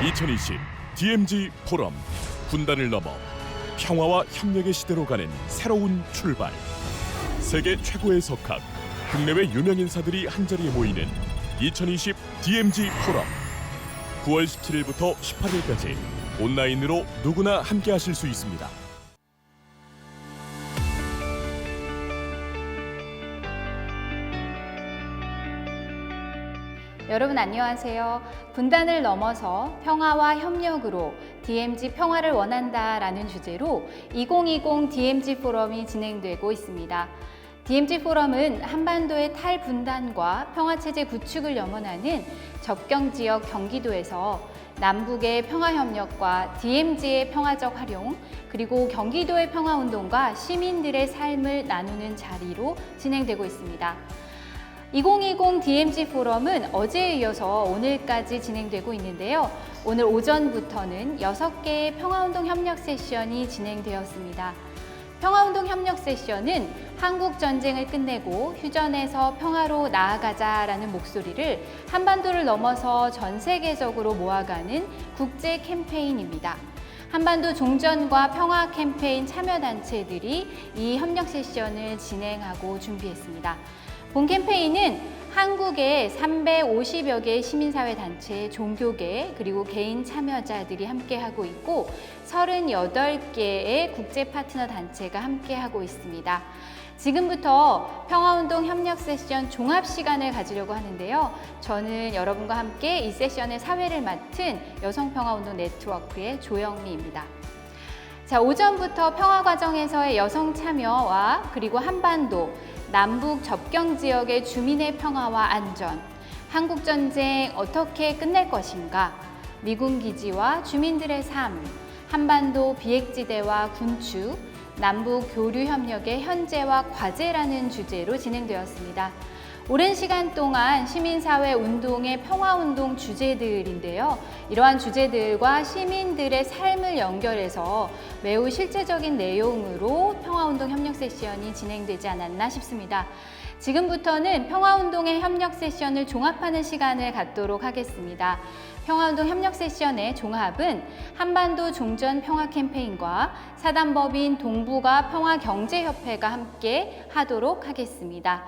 2020 DMZ 포럼 분단을 넘어 평화와 협력의 시대로 가는 새로운 출발. 세계 최고의 석학, 국내외 유명 인사들이 한자리에 모이는 2020 DMZ 포럼. 9월 17일부터 18일까지 온라인으로 누구나 함께 하실 수 있습니다. 여러분 안녕하세요. 분단을 넘어서 평화와 협력으로 DMZ 평화를 원한다라는 주제로 2020 DMZ 포럼이 진행되고 있습니다. DMZ 포럼은 한반도의 탈분단과 평화체제 구축을 염원하는 접경지역 경기도에서 남북의 평화협력과 DMZ의 평화적 활용, 그리고 경기도의 평화운동과 시민들의 삶을 나누는 자리로 진행되고 있습니다. 2020 DMZ 포럼은 어제에 이어서 오늘까지 진행되고 있는데요. 오늘 오전부터는 6개의 평화운동 협력 세션이 진행되었습니다. 평화운동 협력 세션은 한국 전쟁을 끝내고 휴전에서 평화로 나아가자라는 목소리를 한반도를 넘어서 전 세계적으로 모아가는 국제 캠페인입니다. 한반도 종전과 평화 캠페인 참여단체들이 이 협력 세션을 진행하고 준비했습니다. 본 캠페인은 한국의 350여 개의 시민사회 단체, 종교계, 그리고 개인 참여자들이 함께하고 있고 38개의 국제 파트너 단체가 함께하고 있습니다. 지금부터 평화운동 협력 세션 종합 시간을 가지려고 하는데요. 저는 여러분과 함께 이 세션의 사회를 맡은 여성평화운동 네트워크의 조영미입니다. 자, 오전부터 평화과정에서의 여성 참여와 그리고 한반도, 남북 접경 지역의 주민의 평화와 안전, 한국전쟁 어떻게 끝낼 것인가, 미군 기지와 주민들의 삶, 한반도 비핵지대와 군축, 남북 교류 협력의 현재와 과제라는 주제로 진행되었습니다. 오랜 시간 동안 시민사회 운동의 평화운동 주제들인데요. 이러한 주제들과 시민들의 삶을 연결해서 매우 실제적인 내용으로 평화운동 협력 세션이 진행되지 않았나 싶습니다. 지금부터는 평화운동의 협력 세션을 종합하는 시간을 갖도록 하겠습니다. 평화운동 협력 세션의 종합은 한반도 종전 평화 캠페인과 사단법인 동북아 평화경제협회가 함께 하도록 하겠습니다.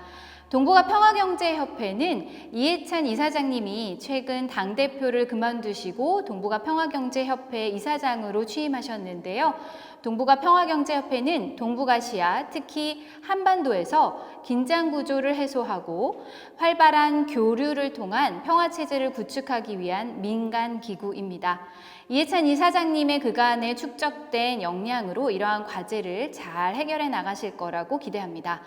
동북아 평화경제협회는 이해찬 이사장님이 최근 당대표를 그만두시고 동북아 평화경제협회 이사장으로 취임하셨는데요. 동북아 평화경제협회는 동북아시아, 특히 한반도에서 긴장 구조를 해소하고 활발한 교류를 통한 평화체제를 구축하기 위한 민간 기구입니다. 이해찬 이사장님의 그간에 축적된 역량으로 이러한 과제를 잘 해결해 나가실 거라고 기대합니다.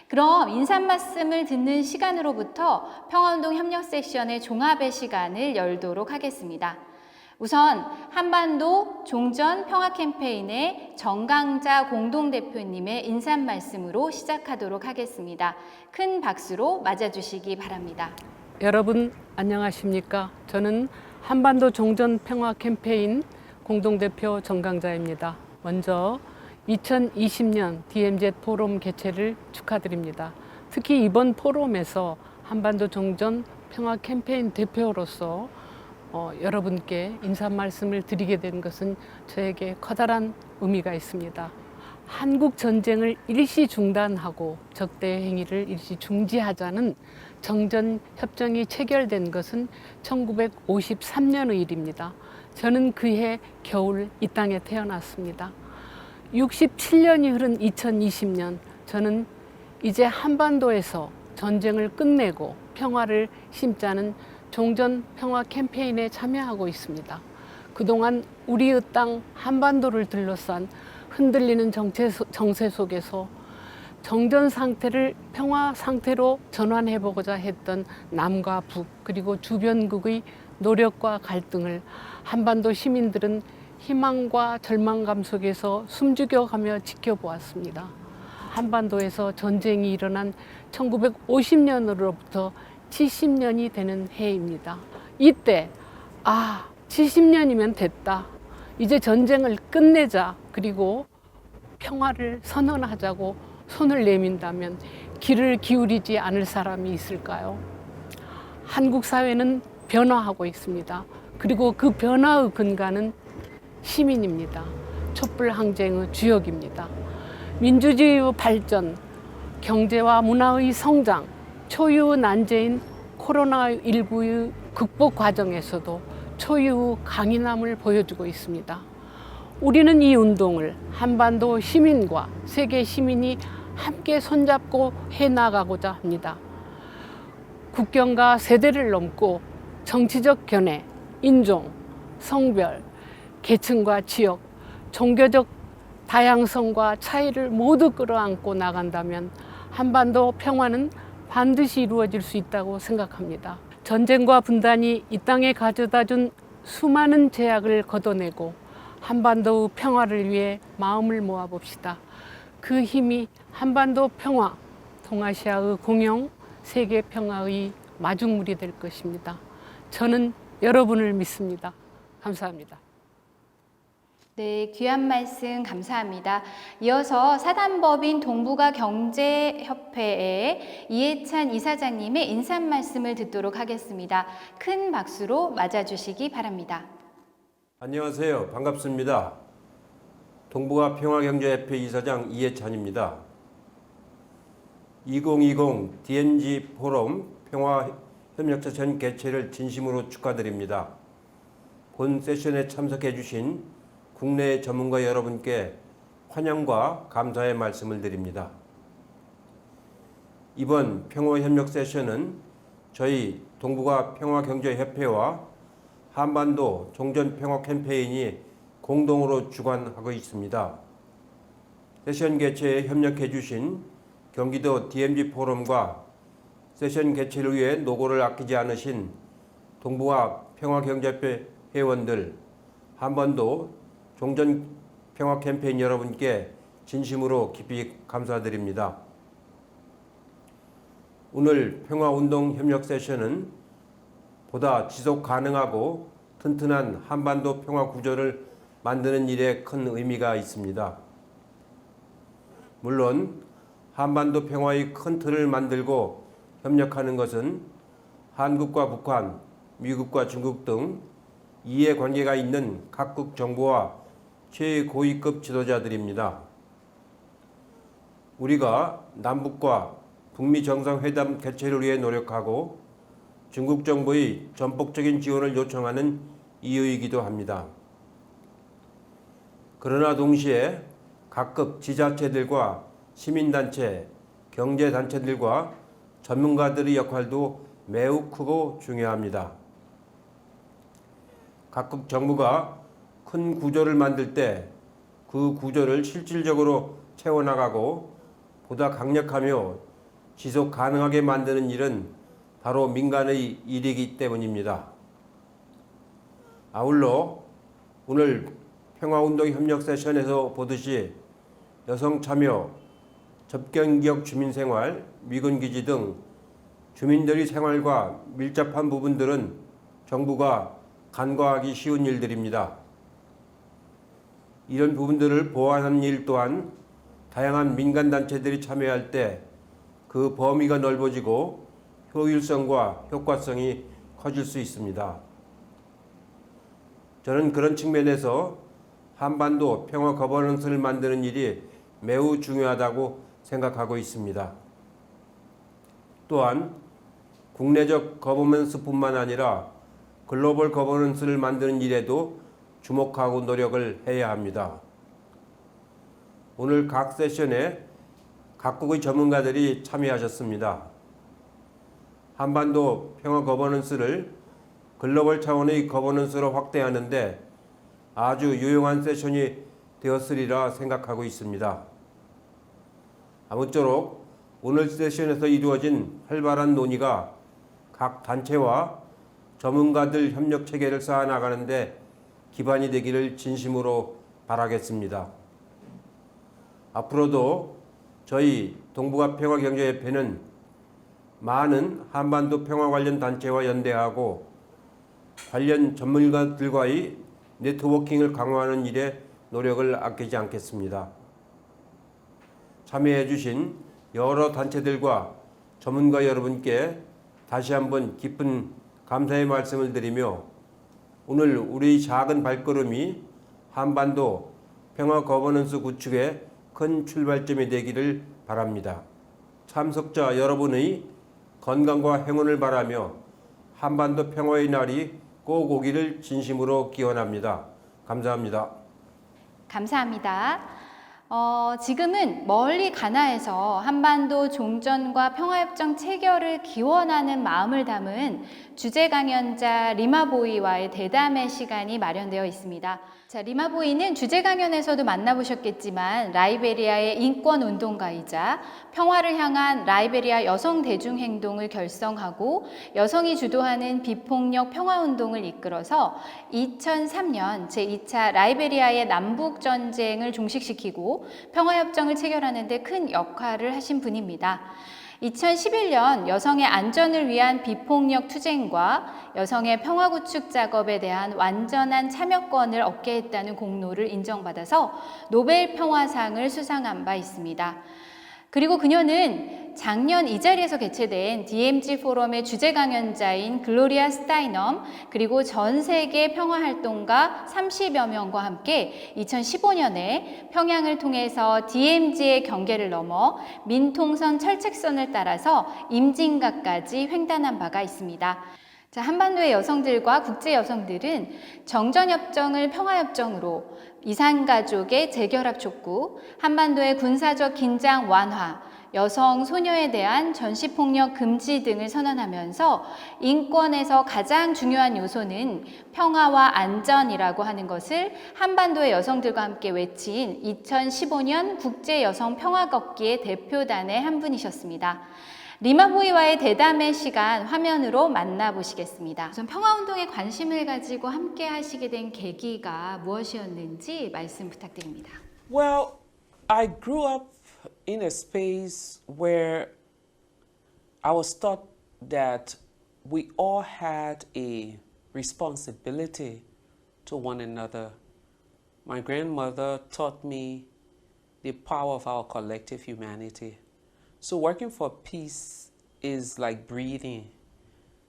그럼 인사 말씀을 듣는 시간으로부터 평화운동 협력 세션의 종합의 시간을 열도록 하겠습니다. 우선 한반도 종전 평화 캠페인의 정강자 공동대표님의 인사 말씀으로 시작하도록 하겠습니다. 큰 박수로 맞아주시기 바랍니다. 여러분 안녕하십니까? 저는 한반도 종전 평화 캠페인 공동대표 정강자입니다. 먼저 2020년 DMZ 포럼 개최를 축하드립니다. 특히 이번 포럼에서 한반도 종전 평화 캠페인 대표로서 여러분께 인사 말씀을 드리게 된 것은 저에게 커다란 의미가 있습니다. 한국 전쟁을 일시 중단하고 적대 행위를 일시 중지하자는 정전 협정이 체결된 것은 1953년의 일입니다. 저는 그해 겨울 이 땅에 태어났습니다. 67년이 흐른 2020년, 저는 이제 한반도에서 전쟁을 끝내고 평화를 심자는 종전 평화 캠페인에 참여하고 있습니다. 그동안 우리의 땅 한반도를 둘러싼 흔들리는 정세 속에서 정전 상태를 평화 상태로 전환해보고자 했던 남과 북, 그리고 주변국의 노력과 갈등을 한반도 시민들은 희망과 절망감 속에서 숨죽여가며 지켜보았습니다. 한반도에서 전쟁이 일어난 1950년으로부터 70년이 되는 해입니다. 이때 70년이면 됐다. 이제 전쟁을 끝내자. 그리고 평화를 선언하자고 손을 내민다면 귀를 기울이지 않을 사람이 있을까요? 한국 사회는 변화하고 있습니다. 그리고 그 변화의 근간은 시민입니다. 촛불 항쟁의 주역입니다. 민주주의의 발전, 경제와 문화의 성장, 초유의 난제인 코로나19의 극복 과정에서도 초유의 강인함을 보여주고 있습니다. 우리는 이 운동을 한반도 시민과 세계 시민이 함께 손잡고 해나가고자 합니다. 국경과 세대를 넘고 정치적 견해, 인종, 성별, 계층과 지역, 종교적 다양성과 차이를 모두 끌어안고 나간다면 한반도 평화는 반드시 이루어질 수 있다고 생각합니다. 전쟁과 분단이 이 땅에 가져다준 수많은 제약을 걷어내고 한반도의 평화를 위해 마음을 모아봅시다. 그 힘이 한반도 평화, 동아시아의 공영, 세계 평화의 마중물이 될 것입니다. 저는 여러분을 믿습니다. 감사합니다. 네, 귀한 말씀 감사합니다. 이어서 사단법인 동북아 경제협회의 이해찬 이사장님의 인사 말씀을 듣도록 하겠습니다. 큰 박수로 맞아주시기 바랍니다. 안녕하세요. 반갑습니다. 동북아 평화경제협회 이사장 이해찬입니다. 2020 DMZ 포럼 평화협력세션 개최를 진심으로 축하드립니다. 본 세션에 참석해 주신 국내 전문가 여러분께 환영과 감사의 말씀을 드립니다. 이번 평화협력 세션은 저희 동북아 평화경제협회와 한반도 종전평화 캠페인이 공동으로 주관하고 있습니다. 세션 개최에 협력해 주신 경기도 DMZ 포럼과 세션 개최를 위해 노고를 아끼지 않으신 동북아 평화경제협회 회원들, 한반도 종전평화 캠페인 여러분께 진심으로 깊이 감사드립니다. 오늘 평화운동 협력 세션은 보다 지속 가능하고 튼튼한 한반도 평화 구조를 만드는 일에 큰 의미가 있습니다. 물론 한반도 평화의 큰 틀을 만들고 협력하는 것은 한국과 북한, 미국과 중국 등 이해관계가 있는 각국 정부와 최고위급 지도자들입니다. 우리가 남북과 북미 정상회담 개최를 위해 노력하고 중국 정부의 전폭적인 지원을 요청하는 이유이기도 합니다. 그러나 동시에 각급 지자체들과 시민단체, 경제단체들과 전문가들의 역할도 매우 크고 중요합니다. 각국 정부가 큰 구조를 만들 때 그 구조를 실질적으로 채워나가고 보다 강력하며 지속 가능하게 만드는 일은 바로 민간의 일이기 때문입니다. 아울러 오늘 평화운동 협력 세션에서 보듯이 여성 참여, 접경지역 주민생활, 미군기지 등 주민들의 생활과 밀접한 부분들은 정부가 간과하기 쉬운 일들입니다. 이런 부분들을 보완하는 일 또한 다양한 민간단체들이 참여할 때 그 범위가 넓어지고 효율성과 효과성이 커질 수 있습니다. 저는 그런 측면에서 한반도 평화 거버넌스를 만드는 일이 매우 중요하다고 생각하고 있습니다. 또한 국내적 거버넌스뿐만 아니라 글로벌 거버넌스를 만드는 일에도 주목하고 노력을 해야 합니다. 오늘 각 세션에 각국의 전문가들이 참여하셨습니다. 한반도 평화 거버넌스를 글로벌 차원의 거버넌스로 확대하는데 아주 유용한 세션이 되었으리라 생각하고 있습니다. 아무쪼록 오늘 세션에서 이루어진 활발한 논의가 각 단체와 전문가들 협력 체계를 쌓아나가는데 기반이 되기를 진심으로 바라겠습니다. 앞으로도 저희 동북아 평화경제협회는 많은 한반도 평화 관련 단체와 연대하고 관련 전문가들과의 네트워킹을 강화하는 일에 노력을 아끼지 않겠습니다. 참여해 주신 여러 단체들과 전문가 여러분께 다시 한번 깊은 감사의 말씀을 드리며 오늘 우리 작은 발걸음이 한반도 평화 거버넌스 구축에 큰 출발점이 되기를 바랍니다. 참석자 여러분의 건강과 행운을 바라며 한반도 평화의 날이 꼭 오기를 진심으로 기원합니다. 감사합니다. 감사합니다. 지금은 멀리 가나에서 한반도 종전과 평화협정 체결을 기원하는 마음을 담은 주제 강연자 리마보이와의 대담의 시간이 마련되어 있습니다. 자, 리마보이는 주제 강연에서도 만나보셨겠지만 라이베리아의 인권운동가이자 평화를 향한 라이베리아 여성 대중행동을 결성하고 여성이 주도하는 비폭력 평화운동을 이끌어서 2003년 제2차 라이베리아의 남북전쟁을 종식시키고 평화협정을 체결하는 데 큰 역할을 하신 분입니다. 2011년 여성의 안전을 위한 비폭력 투쟁과 여성의 평화구축 작업에 대한 완전한 참여권을 얻게 했다는 공로를 인정받아서 노벨 평화상을 수상한 바 있습니다. 그리고 그녀는 작년 이 자리에서 개최된 DMZ 포럼의 주제 강연자인 글로리아 스타이넘 그리고 전 세계 평화활동가 30여 명과 함께 2015년에 평양을 통해서 DMZ의 경계를 넘어 민통선 철책선을 따라서 임진각까지 횡단한 바가 있습니다. 자, 한반도의 여성들과 국제 여성들은 정전협정을 평화협정으로, 이산가족의 재결합 촉구, 한반도의 군사적 긴장 완화, 여성, 소녀에 대한 전시폭력 금지 등을 선언하면서 인권에서 가장 중요한 요소는 평화와 안전이라고 하는 것을 한반도의 여성들과 함께 외친 2015년 국제여성평화걷기의 대표단의 한 분이셨습니다. 리마보이와의 대담의 시간 화면으로 만나보시겠습니다. 우선 평화운동에 관심을 가지고 함께 하시게 된 계기가 무엇이었는지 말씀 부탁드립니다. Well, I grew up in a space where I was taught that we all had a responsibility to one another. My grandmother taught me the power of our collective humanity. So working for peace is like breathing.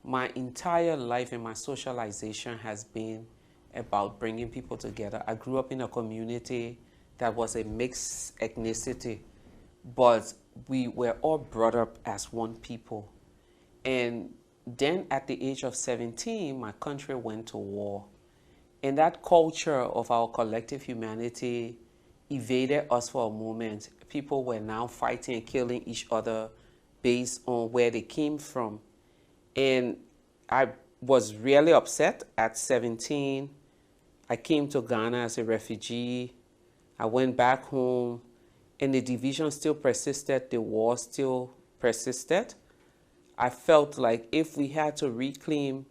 My entire life and my socialization has been about bringing people together. I grew up in a community that was a mixed ethnicity, but we were all brought up as one people. And then at the age of 17, my country went to war. And that culture of our collective humanity evaded us for a moment. People were now fighting and killing each other based on where they came from. And I was really upset at 17. I came to Ghana as a refugee. I went back home, and the division still persisted, the war still persisted. I felt like if we had to reclaim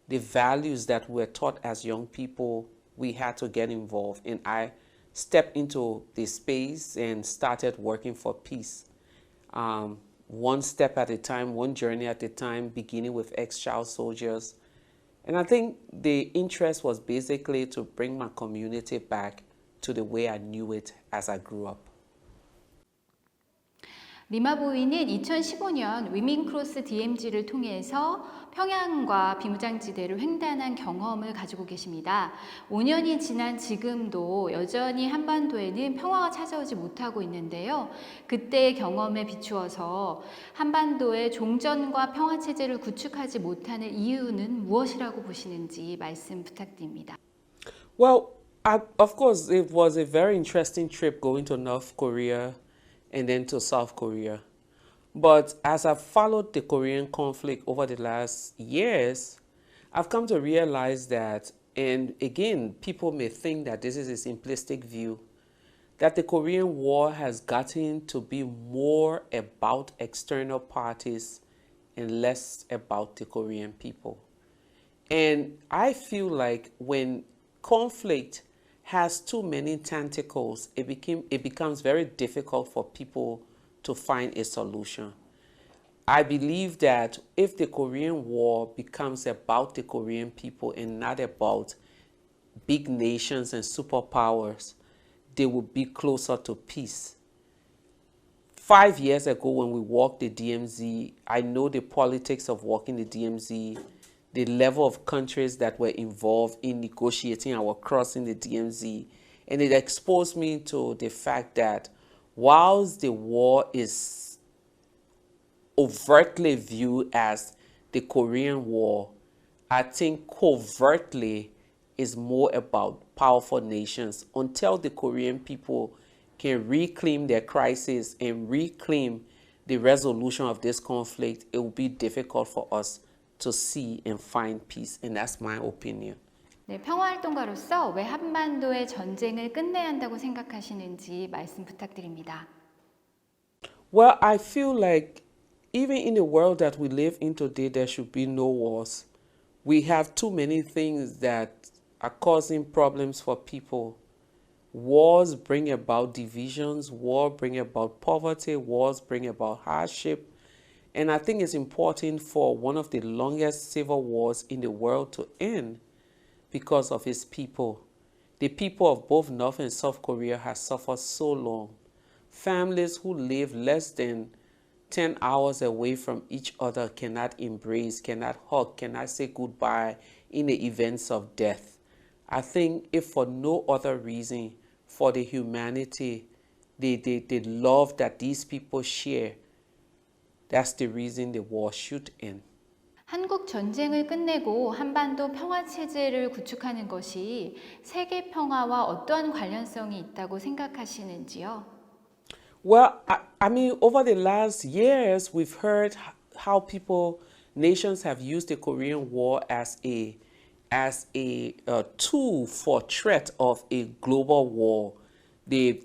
the values that were taught as young people, we had to get involved. And I stepped into this space and started working for peace. One step at a time, one journey at a time, beginning with ex-child soldiers. And I think the interest was basically to bring my community back to the way I knew it as I grew up. 리마보이는 2015년 위민크로스 DMZ를 통해서 평양과 비무장지대를 횡단한 경험을 가지고 계십니다. 5년이 지난 지금도 여전히 한반도에는 평화가 찾아오지 못하고 있는데요. 그때의 경험에 비추어서 한반도의 종전과 평화체제를 구축하지 못하는 이유는 무엇이라고 보시는지 말씀 부탁드립니다. Well, of course, it was a very interesting trip going to North Korea and then to South Korea. But as I've followed the Korean conflict over the last years, I've come to realize that, and again, people may think that this is a simplistic view, that the Korean War has gotten to be more about external parties and less about the Korean people. And I feel like when conflict has too many tentacles, it becomes very difficult for people to find a solution. I believe that if the Korean War becomes about the Korean people and not about big nations and superpowers, they will be closer to peace. 5 years ago when we walked the DMZ, I know the politics of walking the DMZ. the level of countries that were involved in negotiating our crossing the DMZ. And it exposed me to the fact that whilst the war is overtly viewed as the Korean War, I think covertly is more about powerful nations. Until the Korean people can reclaim their crisis and reclaim the resolution of this conflict, it will be difficult for us to see and find peace. And that's my opinion. 네, 평화활동가로서 왜 한반도의 전쟁을 끝내야 한다고 생각하시는지 말씀 부탁드립니다. Well, I feel like even in the world that we live in today, there should be no wars. We have too many things that are causing problems for people. Wars bring about divisions, wars bring about poverty, wars bring about hardship. And I think it's important for one of the longest civil wars in the world to end because of its people. The people of both North and South Korea have suffered so long. Families who live less than 10 hours away from each other cannot embrace, cannot hug, cannot say goodbye in the events of death. I think if for no other reason, for the humanity, the love that these people share, that's the reason the war should end. 한국 전쟁을 끝내고 한반도 평화 체제를 구축하는 것이 세계 평화와 어떠한 관련성이 있다고 생각하시는지요? Well, I mean, over the last years, we've heard how nations have used the Korean War as a tool for threat of a global war. The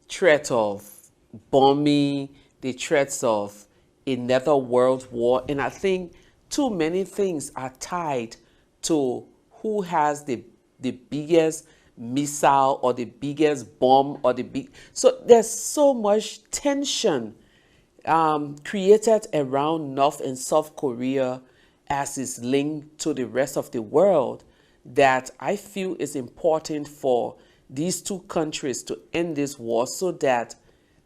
threat of bombing, the threats of another world war. And I think too many things are tied to who has the biggest missile or the biggest bomb or so there's so much tension created around North and South Korea as is linked to the rest of the world that I feel is important for these two countries to end this war so that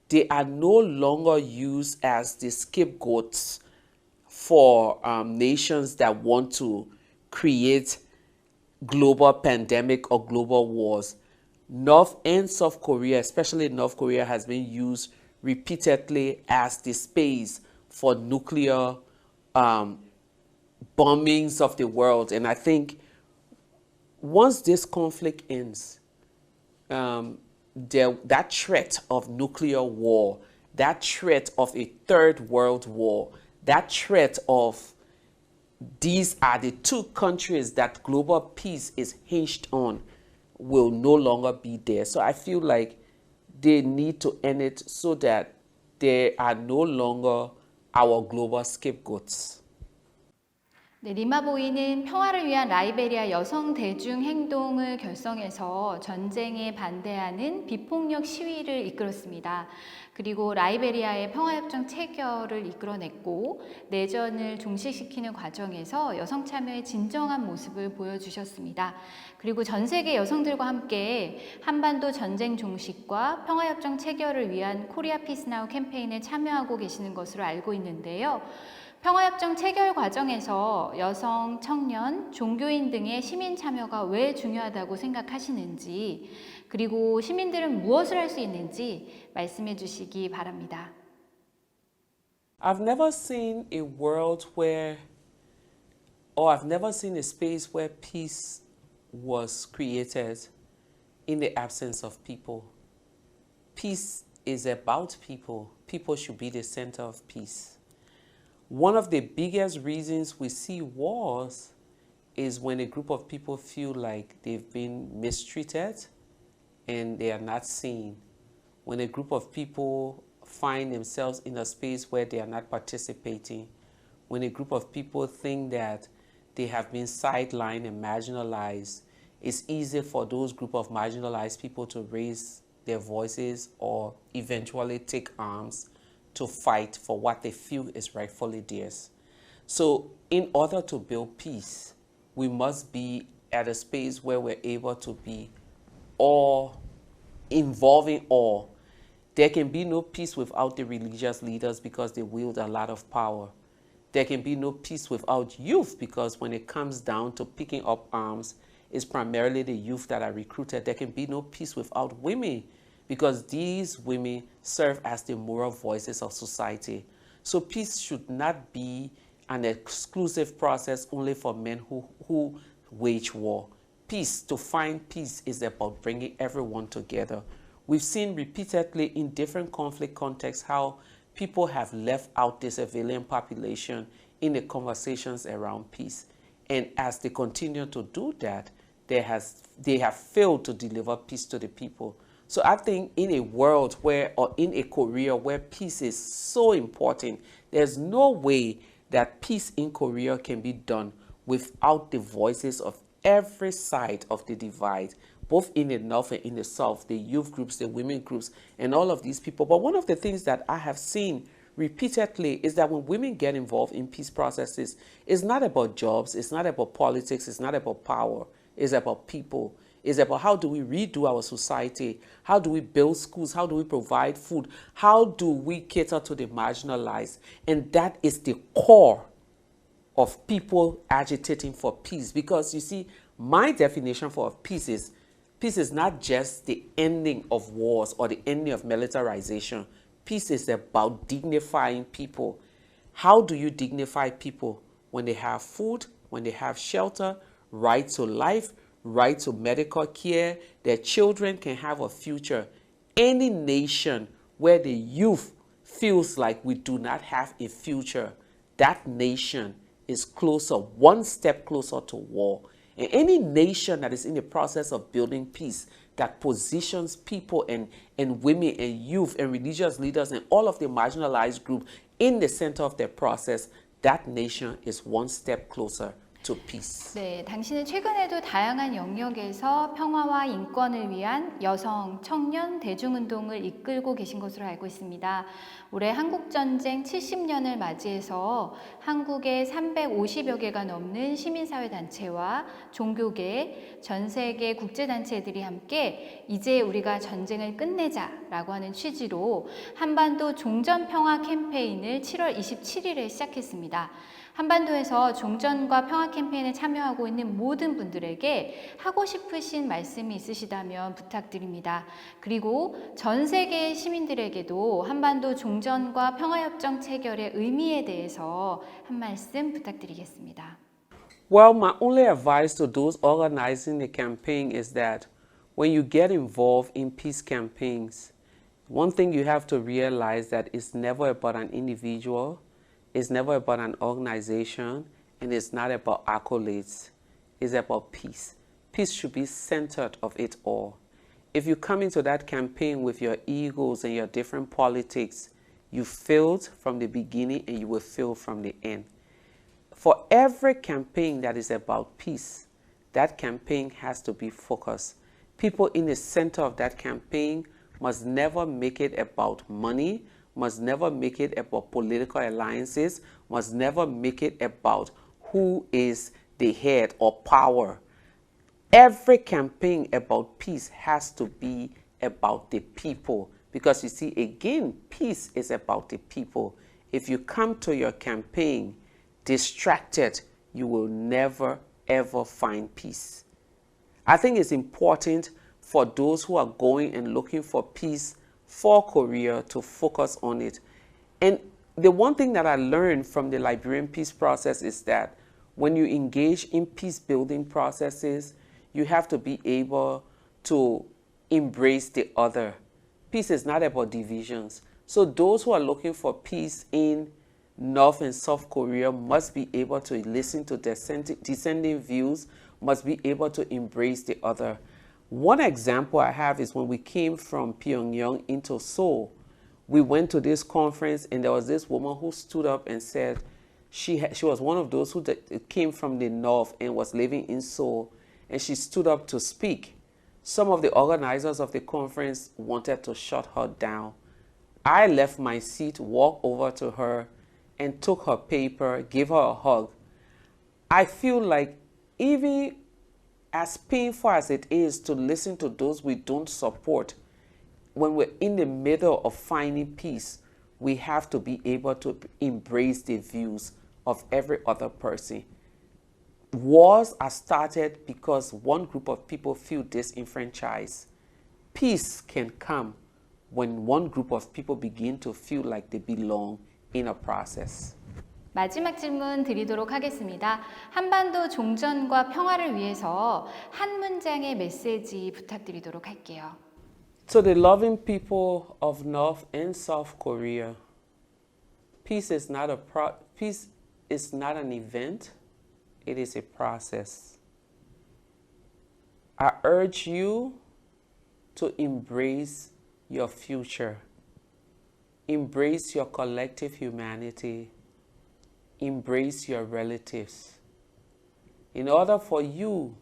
they are no longer used as the scapegoats for nations that want to create global pandemic or global wars. North and South Korea, especially North Korea, has been used repeatedly as the space for nuclear bombings of the world. And I think once this conflict ends, that threat of nuclear war, that threat of a third world war, that threat of these are the two countries that global peace is hinged on will no longer be there. So I feel like they need to end it so that they are no longer our global scapegoats. 네, 리마보이는 평화를 위한 라이베리아 여성 대중 행동을 결성해서 전쟁에 반대하는 비폭력 시위를 이끌었습니다. 그리고 라이베리아의 평화협정 체결을 이끌어냈고 내전을 종식시키는 과정에서 여성 참여의 진정한 모습을 보여주셨습니다. 그리고 전 세계 여성들과 함께 한반도 전쟁 종식과 평화협정 체결을 위한 코리아 피스 나우 캠페인에 참여하고 계시는 것으로 알고 있는데요. 평화협정 체결 과정에서 여성, 청년, 종교인 등의 시민 참여가 왜 중요하다고 생각하시는지, 그리고 시민들은 무엇을 할 수 있는지 말씀해 주시기 바랍니다. I've never seen a world where, or I've never seen a space where peace was created in the absence of people. Peace is about people. People should be the center of peace. One of the biggest reasons we see wars is when a group of people feel like they've been mistreated and they are not seen. When a group of people find themselves in a space where they are not participating. When a group of people think that they have been sidelined and marginalized, it's easy for those group of marginalized people to raise their voices or eventually take arms to fight for what they feel is rightfully theirs. So in order to build peace, we must be at a space where we're able to be all, involving all. There can be no peace without the religious leaders because they wield a lot of power. there can be no peace without youth, because when it comes down to picking up arms, it's primarily the youth that are recruited. There can be no peace without women, because these women serve as the moral voices of society. So peace should not be an exclusive process only for men who wage war. Peace, to find peace, is about bringing everyone together. We've seen repeatedly in different conflict contexts how people have left out the civilian population in the conversations around peace. And as they continue to do that, they have failed to deliver peace to the people. So I think in a world where, or in a Korea where peace is so important, there's no way that peace in Korea can be done without the voices of every side of the divide, both in the North and in the South, the youth groups, the women groups, and all of these people. But one of the things that I have seen repeatedly is that when women get involved in peace processes, it's not about jobs, it's not about politics, it's not about power, it's about people. It's about how do we redo our society, how do we build schools, how do we provide food, how do we cater to the marginalized. And that is the core of people agitating for peace. Because you see, my definition for peace is not just the ending of wars or the ending of militarization. Peace is about dignifying people. How do you dignify people? When they have food, when they have shelter, right to life, right to medical care, their children can have a future. Any nation where the youth feels like we do not have a future, that nation is closer, one step closer to war. And any nation that is in the process of building peace, that positions people and women and youth and religious leaders and all of the marginalized groups in the center of their process, that nation is one step closer to peace. 네, 당신은 최근에도 다양한 영역에서 평화와 인권을 위한 여성, 청년, 대중운동을 이끌고 계신 것으로 알고 있습니다. 올해 한국전쟁 70년을 맞이해서 한국의 350여 개가 넘는 시민사회단체와 종교계, 전 세계 국제단체들이 함께 이제 우리가 전쟁을 끝내자라고 하는 취지로 한반도 종전평화 캠페인을 7월 27일에 시작했습니다. 한반도에서 종전과 평화 캠페인에 참여하고 있는 모든 분들에게 하고 싶으신 말씀이 있으시다면 부탁드립니다. 그리고 전 세계의 시민들에게도 한반도 종전과 평화협정 체결의 의미에 대해서 한 말씀 부탁드리겠습니다. Well, my only advice to those organizing the campaign is that when you get involved in peace campaigns, one thing you have to realize that it's never about an individual, it's never about an organization, and it's not about accolades. It's about peace. Peace should be centered of it all. If you come into that campaign with your egos and your different politics, you failed from the beginning and you will fail from the end. For every campaign that is about peace, that campaign has to be focused. People in the center of that campaign must never make it about money, must never make it about political alliances, must never make it about who is the head or power. Every campaign about peace has to be about the people. Because you see, again, peace is about the people. If you come to your campaign distracted, you will never, ever find peace. I think it's important for those who are going and looking for peace for Korea to focus on it. And the one thing that I learned from the Liberian peace process is that when you engage in peace building processes, you have to be able to embrace the other. Peace is not about divisions. So those who are looking for peace in North and South Korea must be able to listen to dissenting views, must be able to embrace the other. One example I have is when we came from Pyongyang into Seoul. We went to this conference and there was this woman who stood up and said she was one of those who came from the North and was living in Seoul, and she stood up to speak. Some of the organizers of the conference wanted to shut her down. I left my seat, walked over to her, and took her paper, gave her a hug. I feel like even as painful as it is to listen to those we don't support, when we're in the middle of finding peace, we have to be able to embrace the views of every other person. Wars are started because one group of people feel disenfranchised. Peace can come when one group of people begin to feel like they belong in a process. 마지막 질문 드리도록 하겠습니다. 한반도 종전과 평화를 위해서 한 문장의 메시지 부탁드리도록 할게요. To the loving people of North and South Korea, peace is not an event, it is a process. I urge you to embrace your future, embrace your collective humanity, embrace your relatives. In order for you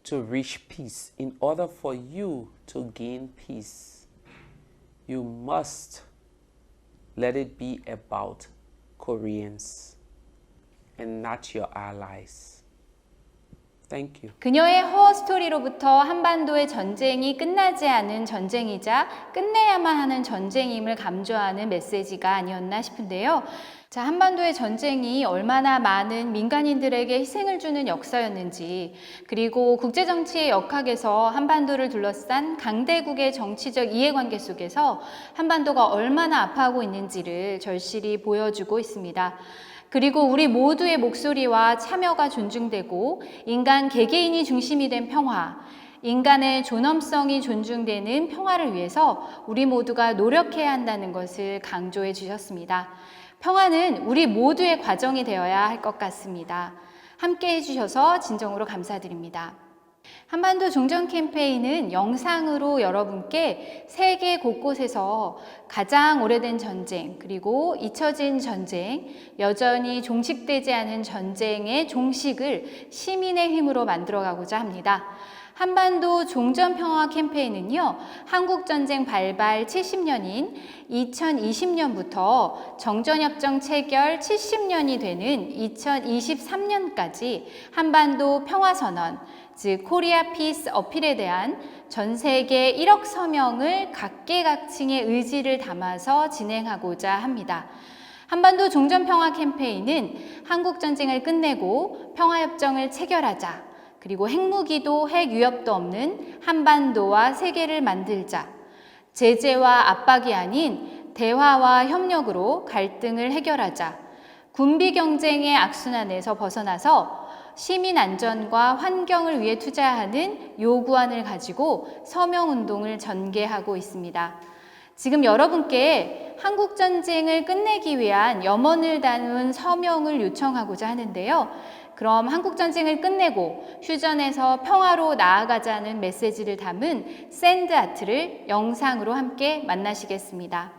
to reach peace, in order for you to gain peace, you must let it be about Koreans and not your allies. Thank you. 그녀의 허 스토리로부터 한반도의 전쟁이 끝나지 않은 전쟁이자 끝내야만 하는 전쟁임을 강조하는 메시지가 아니었나 싶은데요. 자, 한반도의 전쟁이 얼마나 많은 민간인들에게 희생을 주는 역사였는지, 그리고 국제정치의 역학에서 한반도를 둘러싼 강대국의 정치적 이해관계 속에서 한반도가 얼마나 아파하고 있는지를 절실히 보여주고 있습니다. 그리고 우리 모두의 목소리와 참여가 존중되고 인간 개개인이 중심이 된 평화, 인간의 존엄성이 존중되는 평화를 위해서 우리 모두가 노력해야 한다는 것을 강조해 주셨습니다. 평화는 우리 모두의 과정이 되어야 할 것 같습니다. 함께 해주셔서 진정으로 감사드립니다. 한반도 종전 캠페인은 영상으로 여러분께 세계 곳곳에서 가장 오래된 전쟁, 그리고 잊혀진 전쟁, 여전히 종식되지 않은 전쟁의 종식을 시민의 힘으로 만들어가고자 합니다. 한반도 종전평화 캠페인은요, 한국전쟁 발발 70년인 2020년부터 정전협정 체결 70년이 되는 2023년까지 한반도 평화선언, 즉 코리아 피스 어필에 대한 전 세계 1억 서명을 각계각층의 의지를 담아서 진행하고자 합니다. 한반도 종전평화 캠페인은 한국전쟁을 끝내고 평화협정을 체결하자, 그리고 핵무기도 핵위협도 없는 한반도와 세계를 만들자, 제재와 압박이 아닌 대화와 협력으로 갈등을 해결하자, 군비경쟁의 악순환에서 벗어나서 시민 안전과 환경을 위해 투자하는 요구안을 가지고 서명운동을 전개하고 있습니다. 지금 여러분께 한국전쟁을 끝내기 위한 염원을 담은 서명을 요청하고자 하는데요. 그럼 한국전쟁을 끝내고 휴전에서 평화로 나아가자는 메시지를 담은 샌드 아트를 영상으로 함께 만나시겠습니다.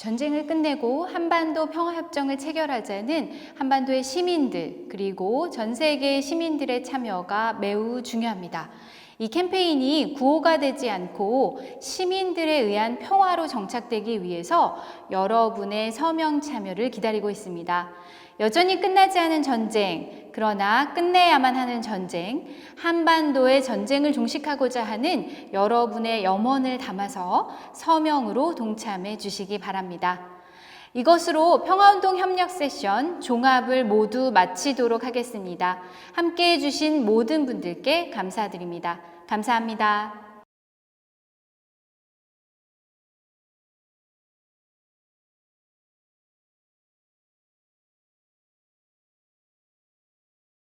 전쟁을 끝내고 한반도 평화협정을 체결하자는 한반도의 시민들 그리고 전 세계 시민들의 참여가 매우 중요합니다. 이 캠페인이 구호가 되지 않고 시민들에 의한 평화로 정착되기 위해서 여러분의 서명 참여를 기다리고 있습니다. 여전히 끝나지 않은 전쟁, 그러나 끝내야만 하는 전쟁, 한반도의 전쟁을 종식하고자 하는 여러분의 염원을 담아서 서명으로 동참해 주시기 바랍니다. 이것으로 평화운동 협력 세션 종합을 모두 마치도록 하겠습니다. 함께해 주신 모든 분들께 감사드립니다. 감사합니다.